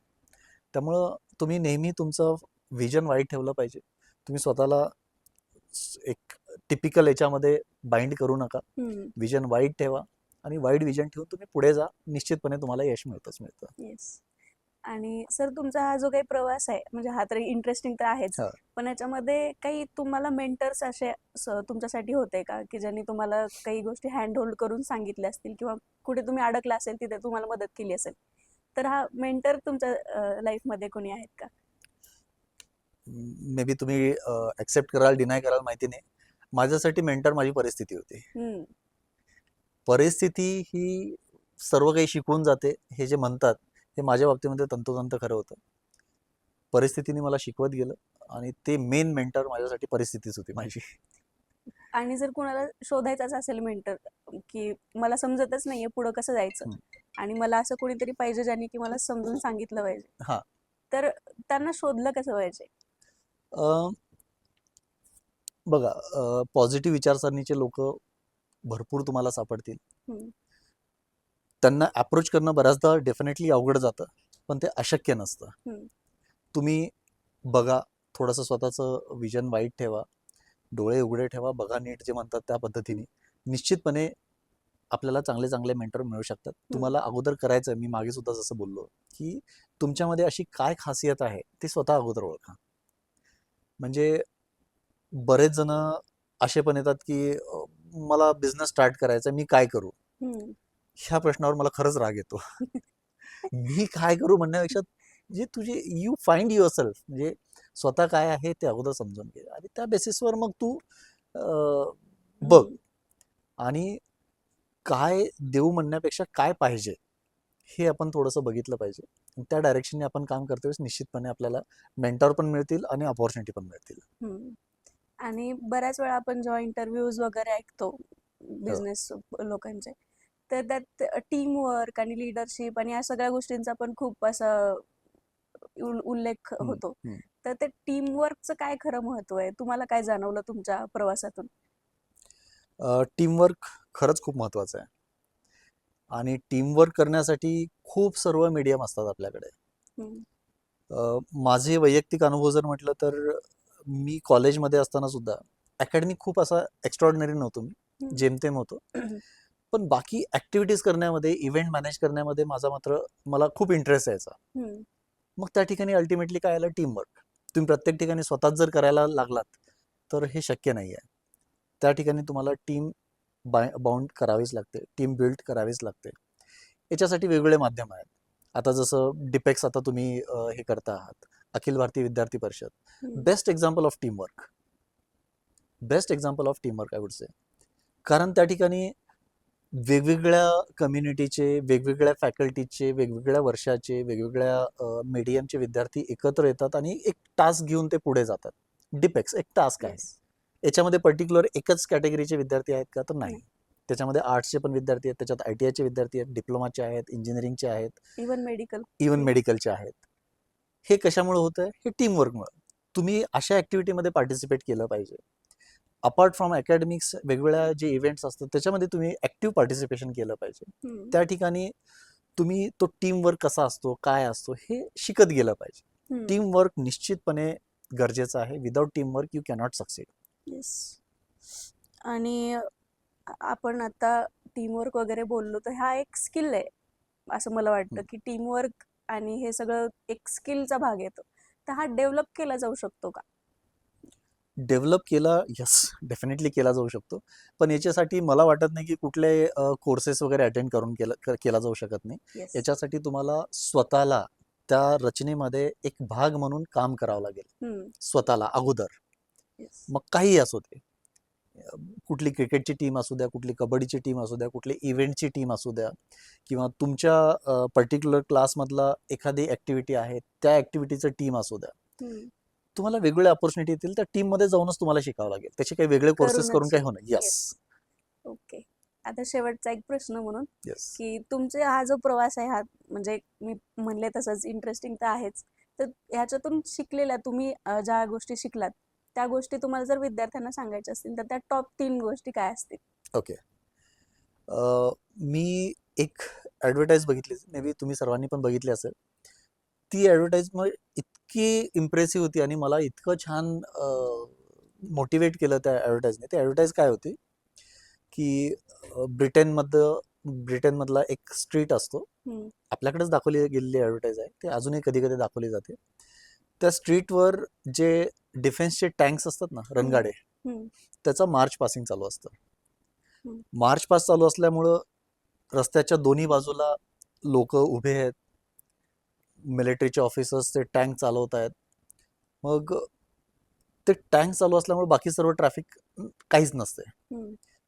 [SPEAKER 1] त्यामुळं तुम्ही नेहमी तुमचं विजन वाईड ठेवलं पाहिजे. तुम्ही स्वतःला एक टिपिकल याच्यामध्ये बाइंड करू नका. विजन वाईड ठेवा आणि वाईड विजन ठेवून तुम्ही पुढे जा. निश्चितपणे तुम्हाला यश मिळतच मिळतं.
[SPEAKER 2] येस. आणि सर तुमचा हा जो काही प्रवास आहे, म्हणजे हा तर इंटरेस्टिंग तर आहेच,
[SPEAKER 1] हा.
[SPEAKER 2] पण याच्यामध्ये काही तुम्हाला मेंटर्स असे तुमच्यासाठी होते का, की ज्यांनी तुम्हाला काही गोष्टी हँड होल्ड करून सांगितल्या असतील किंवा कुठे तुम्ही अडकला असेल तिथे तुम्हाला मदत केली असेल, तर हा मेंटर तुमच्या लाईफमध्ये कोणी आहेत का?
[SPEAKER 1] मे बी तुम्ही ऍक्सेप्ट कराल, डिनाय कराल माहिती नाही. माझ्यासाठी मेंटर माझी परिस्थिती होती. परिस्थिती ही सर्व काही शिकवून जाते हे जे म्हणतात, हे माझ्या बाबतीमध्ये तंतोतंत खरं होतं. परिस्थितीने मला शिकवत गेलं आणि ते मेन मेंटर माझ्यासाठी परिस्थितीच होती माझी.
[SPEAKER 2] आणि जर कुणाला शोधायचाच असेल मेंटर, की मला समजतच नाहीये पुढं कसं जायचं आणि मला असं कोणीतरी पाहिजे ज्यांनी की मला समजून सांगितलं पाहिजे,
[SPEAKER 1] हा,
[SPEAKER 2] तर त्यांना शोधलं कसं पाहिजे?
[SPEAKER 1] बघा, पॉझिटिव्ह विचारसरणीचे लोक भरपूर तुम्हाला सापडतील. त्यांना अप्रोच करणं बऱ्याचदा डेफिनेटली अवघड जातं, पण ते अशक्य नसतं. तुम्ही बघा, थोडंसं स्वतःचं विजन वाईड ठेवा, डोळे उघडे ठेवा, बघा नीट, जे म्हणतात त्या पद्धतीने निश्चितपणे आपल्याला चांगले चांगले मेंटर मिळू शकतात. तुम्हाला अगोदर करायचं, मी मागे सुद्धा जसं बोललो की तुमच्यामध्ये अशी काय खासियत आहे ते स्वतः अगोदर ओळखा. म्हणजे बरेच जण असे पण येतात की मला बिझनेस स्टार्ट करायचा, मी काय करू. ह्या प्रश्नावर मला खरंच राग येतो. मी काय करू म्हणण्यापेक्षा जे तुझे यू फाइंड युअर सेल्फ, म्हणजे स्वतः काय आहे ते अगोदर समजून घे आणि त्या बेसिसवर मग तू बघ. आणि काय देऊ म्हणण्यापेक्षा काय पाहिजे हे आपण थोडंसं बघितलं पाहिजे. त्या डायरेक्शनने आपण काम करतो वेळेस निश्चितपणे आपल्याला मेंटॉर पण मिळतील आणि अपॉर्च्युनिटी पण मिळतील.
[SPEAKER 2] आणि बऱ्याच वेळा आपण जेव्हा इंटरव्ह्यूज वगैरे ऐकतो, बिझनेस लोकांचे. तर त्यात टीम वर्क आणि लिडरशिप आणि या सगळ्या गोष्टींचा पण खूप असा उल्लेख
[SPEAKER 1] हम्म,
[SPEAKER 2] होतो.
[SPEAKER 1] हम्म.
[SPEAKER 2] तर ते टीम वर्कचं काय खरं महत्व आहे? तुम्हाला काय जाणवलं तुमच्या प्रवासातून?
[SPEAKER 1] टीमवर्क खरंच खूप महत्त्वाचं आहे आणि टीमवर्क करण्यासाठी खूप सर्व मीडियम असतात आपल्याकडे.
[SPEAKER 2] हम्म,
[SPEAKER 1] माझे वैयक्तिक अनुभव जर म्हटलं तर मी कॉलेजमध्ये असताना सुद्धा अकॅडमी खूप असा एक्स्ट्रॉर्डिनरी नव्हतो मी,
[SPEAKER 2] हम्म,
[SPEAKER 1] जेमतेम होतो. पण बाकी ॲक्टिव्हिटीज करण्यामध्ये, इव्हेंट मॅनेज करण्यामध्ये मला खूप इंटरेस्ट यायचा.
[SPEAKER 2] हम्म,
[SPEAKER 1] मग त्या ठिकाणी अल्टिमेटली काय आलं, टीमवर्क. तुम्ही प्रत्येक ठिकाणी स्वतःच जर करायला लागलात तर हे शक्य नाही आहे. त्या ठिकाणी तुम्हाला टीम बाउंड करावीच लागते, टीम बिल्ड करावीच लागते. याच्यासाठी वेगवेगळे माध्यम आहेत. आता जसं डिपेक्स आता तुम्ही हे करता आहात, अखिल भारतीय विद्यार्थी परिषद.
[SPEAKER 2] हम्म,
[SPEAKER 1] best example of teamwork, best example of teamwork I would say. कारण त्या ठिकाणी वेगवेगळ्या कम्युनिटीचे, वेगवेगळ्या फॅकल्टीचे, वेगवेगळ्या वर्षाचे, वेगवेगळ्या मीडियमचे विद्यार्थी एकत्र येतात आणि एक टास्क घेऊन ते पुढे जातात. डिपेक्स एक टास्क आहे.
[SPEAKER 2] येस.
[SPEAKER 1] याच्यामध्ये पर्टिक्युलर एकच कॅटेगरीचे विद्यार्थी आहेत का, तर नाही.
[SPEAKER 2] नाही.
[SPEAKER 1] त्याच्यामध्ये आर्ट्सचे पण विद्यार्थी आहेत, त्याच्यात ITIचे विद्यार्थी आहेत, डिप्लोमाचे आहेत, इंजिनिअरिंगचे आहेत,
[SPEAKER 2] इवन मेडिकल.
[SPEAKER 1] इवन मेडिकलचे आहेत. हे कशामुळे होतं? हे टीमवर्कमुळे. तुम्ही अशा ॲक्टिव्हिटीमध्ये पार्टिसिपेट केलं पाहिजे. अपार्ट फ्रॉम अकॅडमिक्स वेगवेगळ्या जे इव्हेंट्स असतात त्याच्यामध्ये तुम्ही ॲक्टिव्ह पार्टिसिपेशन केलं पाहिजे. त्या ठिकाणी तुम्ही तो टीमवर्क कसा असतो, काय असतो हे शिकत गेलं पाहिजे. टीमवर्क निश्चितपणे गरजेचं आहे. Without teamwork you cannot succeed.
[SPEAKER 2] Yes. आणि आपण आता टीमवर्क वगैरे बोललो तर हा एक स्किल आहे असं मला वाटतं, की टीमवर्क आणि हे सगळं एक स्किलचा भाग येतो. तर हा डेव्हलप केला जाऊ शकतो का?
[SPEAKER 1] डेव्हलप केला, यस, डेफिनेटली केला जाऊ शकतो. पण याच्यासाठी मला वाटत नाही की कुठले कोर्सेस वगैरे अटेंड करून केला जाऊ शकत नाही.
[SPEAKER 2] येस.
[SPEAKER 1] याच्यासाठी तुम्हाला स्वतःला त्या रचनेमध्ये एक भाग म्हणून काम करावं लागेल, स्वतःला अगोदर.
[SPEAKER 2] येस.
[SPEAKER 1] मग काही असू दे, कुठली क्रिकेटची टीम असू द्या, कुठली कबड्डीची टीम असू द्या, कुठली इव्हेंटची टीम असू द्या, किंवा तुमच्या पर्टिक्युलर क्लासमधला एखादी ॲक्टिव्हिटी आहे त्या ॲक्टिव्हिटीचं टीम असू द्या. तुम्हाला वेगवेगळ्या ऑपॉर्च्युनिटी येतील, त्या टीममध्ये जाऊनच तुम्हाला शिकावं लागेल. त्याचे काही वेगळे कोर्सेस करून
[SPEAKER 2] करूनच.
[SPEAKER 1] काही होणार.
[SPEAKER 2] येस.
[SPEAKER 1] यस.
[SPEAKER 2] ओके. आता शेवटचा एक प्रश्न म्हणून,
[SPEAKER 1] येस.
[SPEAKER 2] की तुमचे हा जो प्रवास आहे, हा म्हणजे मी म्हणले तसंच इंटरेस्टिंग तर आहेच. तर ह्याच्यातून शिकलेल्या तुम्ही ज्या गोष्टी शिकलात त्या गोष्टी तुम्हाला जर विद्यार्थ्यांना सांगायच्या असतील तर त्या टॉप 3 गोष्टी काय असतील?
[SPEAKER 1] ओके. मी एक ॲडव्हर्टाईज बघितली, मे बी तुम्ही सर्वांनी पण बघितली असेल. ती ॲडव्हर्टाईज मग इतकी इम्प्रेसिव्ह होती आणि मला इतकं छान मोटिवेट केलं त्या ॲडव्हर्टाईजने. ती ॲडव्हर्टाईज काय होती, की ब्रिटनमधला एक स्ट्रीट असतो. आपल्याकडेच दाखवली गेलेली ॲडव्हर्टाईज आहे, ते अजूनही कधी कधी दाखवली जाते. त्या स्ट्रीटवर जे डिफेन्सचे टँक्स असतात ना, रणगाडे, त्याचं मार्च पासिंग चालू असतं. मार्च पास चालू असल्यामुळं रस्त्याच्या दोन्ही बाजूला लोक उभे आहेत, मिलिटरीचे ऑफिसर्स ते टँक चालवत आहेत. मग ते टँक चालू असल्यामुळे बाकी सर्व ट्रॅफिक काहीच नसते.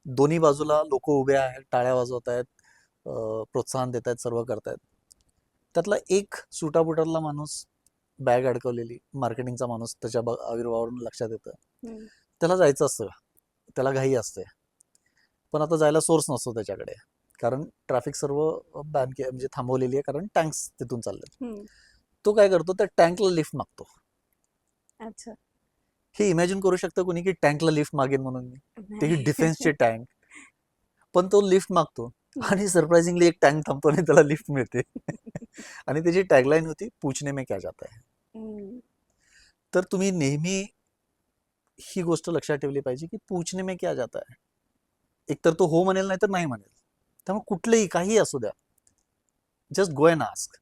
[SPEAKER 1] दोन्ही बाजूला लोक उभे आहेत, टाळ्या वाजवत आहेत, प्रोत्साहन देत आहेत, सर्व करतायत. त्यातला एक सुटाबुटातला माणूस, बॅग अडकवलेली, मार्केटिंगचा माणूस, त्याच्या आविर्भावावरून लक्षात येतं. त्याला जायचं असतं, त्याला घाई असते, पण आता जायला सोर्स नसतो त्याच्याकडे, कारण ट्रॅफिक सर्व म्हणजे थांबवलेली आहे, कारण टँक्स तिथून चालले. तो काय करतो, त्या टँकला लिफ्ट मागतो.
[SPEAKER 2] अच्छा.
[SPEAKER 1] हे इमॅजिन करू शकतं कोणी की टँकला लिफ्ट मागेन म्हणून मी? ते डिफेन्सचे टँक. पण तो लिफ्ट मागतो आणि सरप्राइझिंगली एक टँक थांबतो आणि त्याला लिफ्ट मिळते. आणि त्याची टॅगलाईन होती, पूछने में क्या जाता है. तर तुम्ही नेहमी ही गोष्ट लक्षात ठेवली पाहिजे की पूछने में क्या जाता है. एकतर तो हो म्हणेल, नाही तर नाही म्हणेल. त्यामुळे कुठलेही काही असू द्या, जस्ट गो अँड आस्क.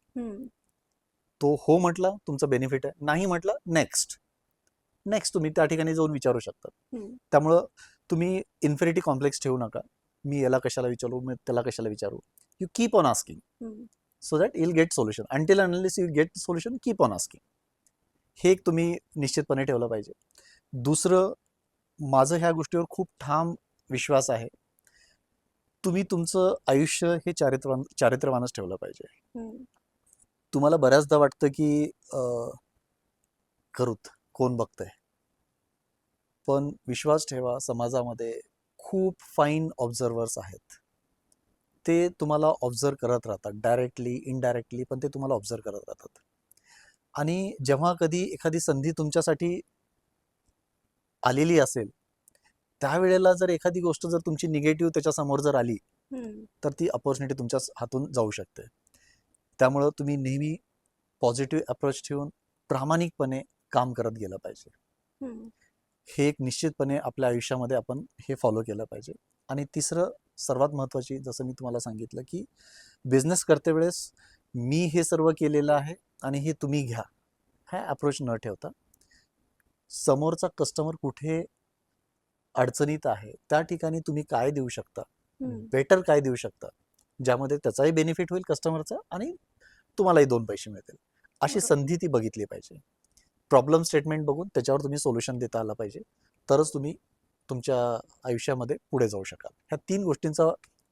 [SPEAKER 1] तो हो म्हटला, तुमचं बेनिफिट आहे. नाही म्हटलं, नेक्स्ट तुम्ही त्या ठिकाणी जाऊन विचारू शकता. त्यामुळं तुम्ही इन्फिनिटी कॉम्प्लेक्स ठेवू नका. मी याला कशाला विचारू, मी त्याला कशाला विचारू. You keep on asking so that you'll get solution. Until unless you get solution, keep on asking. हे एक तुम्ही निश्चितपणे ठेवलं पाहिजे. दुसरं, माझं ह्या गोष्टीवर खूप ठाम विश्वास आहे, तुम्ही तुमचं आयुष्य हे चारित्र्यवानच ठेवलं पाहिजे. तुम्हाला बऱ्याचदा वाटतं की करूत, कोण बघतंय, पण विश्वास ठेवा, समाजामध्ये खूप फाईन ऑब्झर्वर्स आहेत. ते तुम्हाला ऑब्झर्व करत राहतात, डायरेक्टली इनडायरेक्टली, पण ते तुम्हाला ऑब्झर्व करत राहतात. आणि जेव्हा कधी एखादी संधी तुमच्यासाठी आलेली असेल, त्यावेळेला जर एखादी गोष्ट जर तुमची निगेटिव्ह त्याच्यासमोर जर आली,
[SPEAKER 2] हम्म.
[SPEAKER 1] तर ती अपॉर्च्युनिटी तुमच्या हातून जाऊ शकते. त्यामुळं तुम्ही नेहमी पॉझिटिव्ह अप्रोच ठेवून प्रामाणिकपणे काम करत गेलं पाहिजे.
[SPEAKER 2] हम्म.
[SPEAKER 1] हे एक निश्चितपणे आपल्या आयुष्यामध्ये आपण हे फॉलो केलं पाहिजे. आणि तिसरं सर्वात महत्त्वाची, जसं मी तुम्हाला सांगितलं, की बिझनेस करते वेळेस मी हे सर्व केलेलं आहे आणि हे तुम्ही घ्या, हा अप्रोच न ठेवता समोरचा कस्टमर कुठे अडचणीत आहे, त्या ठिकाणी तुम्ही काय देऊ शकता,
[SPEAKER 2] हम्म.
[SPEAKER 1] बेटर काय देऊ शकता, ज्यामध्ये त्याचाही बेनिफिट होईल कस्टमरचा आणि तुम्हालाही 2 पैसे मिळतील, अशी
[SPEAKER 2] बरोबर.
[SPEAKER 1] संधी ती बघितली पाहिजे. प्रॉब्लेम स्टेटमेंट बघून त्याच्यावर तुम्ही सोल्युशन देता आलं पाहिजे, तरच तुम्ही तुमच्या आयुष्यामध्ये पुढे जाऊ शकाल. ह्या 3 गोष्टींचा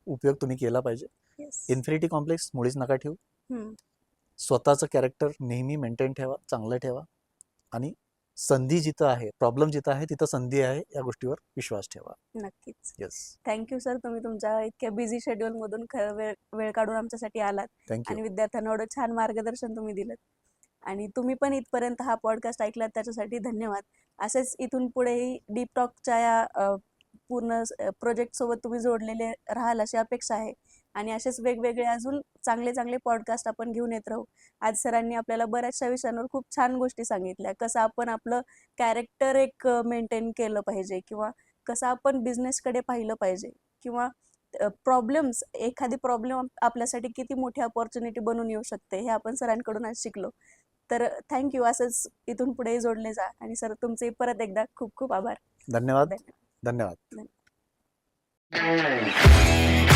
[SPEAKER 1] उपयोग तुम्ही केला पाहिजे.
[SPEAKER 2] येस.
[SPEAKER 1] इन्फिनिटी कॉम्प्लेक्स मुळीच नका ठेवू.
[SPEAKER 2] हम्म.
[SPEAKER 1] स्वतःचं कॅरेक्टर नेहमी मेंटेन ठेवा, चांगलं ठेवा. आणि संधी जिथं आहे, प्रॉब्लेम जिथं आहे तिथं संधी आहे, या गोष्टीवर विश्वास ठेवा.
[SPEAKER 2] नक्कीच.
[SPEAKER 1] येस.
[SPEAKER 2] थँक्यू सर, तुम्ही तुमच्या इतक्या बिझी शेड्यूल मधून वेळ वेळ काढून आमच्यासाठी आलात
[SPEAKER 1] थँक्यू.
[SPEAKER 2] आणि विद्यार्थ्यांना एवढं छान मार्गदर्शन तुम्ही दिलं. आणि तुम्ही पण इथपर्यंत हा पॉडकास्ट ऐकलात त्याच्यासाठी धन्यवाद. असेच इथून पुढेही डीप टॉकच्या या पूर्ण प्रोजेक्ट सोबत तुम्ही जोडलेले राहाल अशी अपेक्षा आहे. आणि असेच वेगवेगळे अजून चांगले चांगले पॉडकास्ट आपण घेऊन येत राहू. आज सरांनी आपल्याला बऱ्याचशा विषयांवर खूप छान गोष्टी सांगितल्या, कसं आपण आपलं कॅरेक्टर एक मेंटेन केलं पाहिजे, किंवा कसं आपण बिझनेसकडे पाहिलं पाहिजे, किंवा प्रॉब्लेम्स, एखादी प्रॉब्लेम आपल्यासाठी किती मोठी अपॉर्च्युनिटी बनून येऊ शकते, हे आपण सरांकडून आज शिकलो. तर थँक्यू. असंच इथून पुढे जोडले जा. आणि सर, तुमचे परत एकदा खूप खूप आभार.
[SPEAKER 1] धन्यवाद.
[SPEAKER 2] धन्यवाद.
[SPEAKER 1] धन्यवाद.
[SPEAKER 2] धन्यवाद.